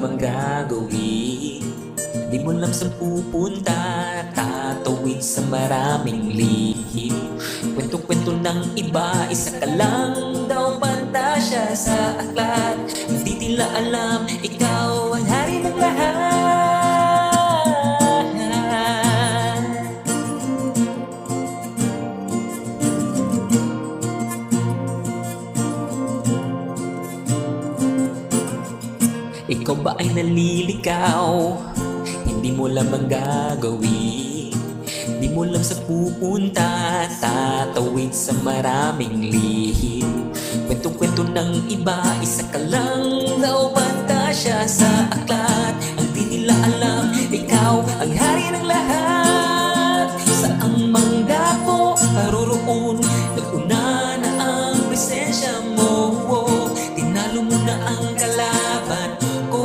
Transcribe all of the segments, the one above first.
ang gagawin. Di mo alam saan pupunta, tatawid sa maraming lihim. Kwento-kwento ng iba, isa ka lang daw pantasya sa aklat. Hindi nila alam, ikaw ang hari ng lahat. Ikaw ba ay naliligaw? Hindi mo lamang gagawin. Di mo alam sa pupunta, tatawid sa maraming lihim. Kwento-kwento ng iba, isa ka lang daw pantasya sa aklat. Ang di nila alam, ikaw ang hari ng lahat. Saang manggapo, paroroon, naguna na ang presensya mo. Tinalo mo na ang kalaban ko.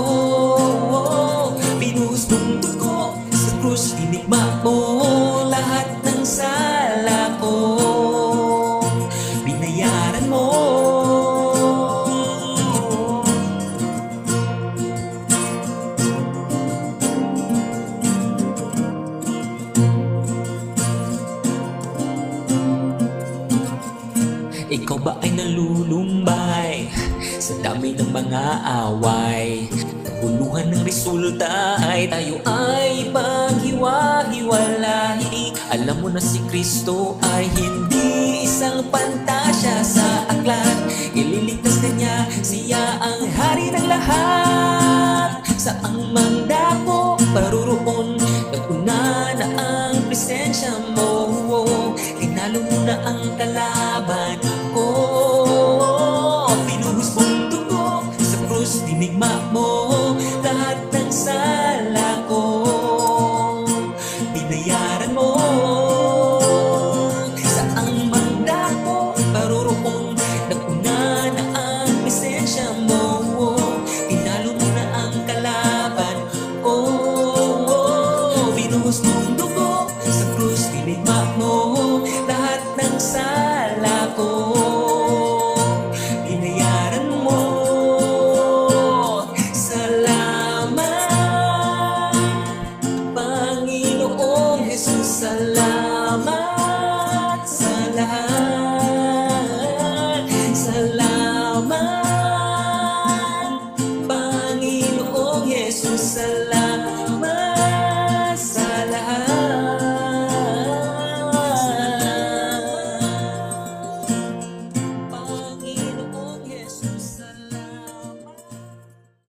Binuhos mong dugo sa krus, tinigma mo lahat ng sala ko. Binayaran mo. Ikaw ba ay nalulumbay sa dami ng mga away? Naguluhan ng resulta ay tayo ay paghiwa-hiwalay. Alam mo na si Kristo ay hindi isang pantasya sa aklat. Ililigtas ka niya, siya ang hari ng lahat. Saang mandako, paroroon, naguna na ang presensya mo. Tinalo mo na ang kalaban ko. Pinuhos mong dugo sa krus, tinigma mo lahat ng sala ko. Binayaran mo. Saang mandako, paroroon, naguna na ang presensya mo. Tinalo mo na ang kalaban ko. Pinuhos mong dugo sa krus, tinigma mo lahat ng sala ko. Binayaran mo. Salamat, Panginoong Jesus. Salamat sa lahat. Salamat, Panginoong Jesus. Salamat.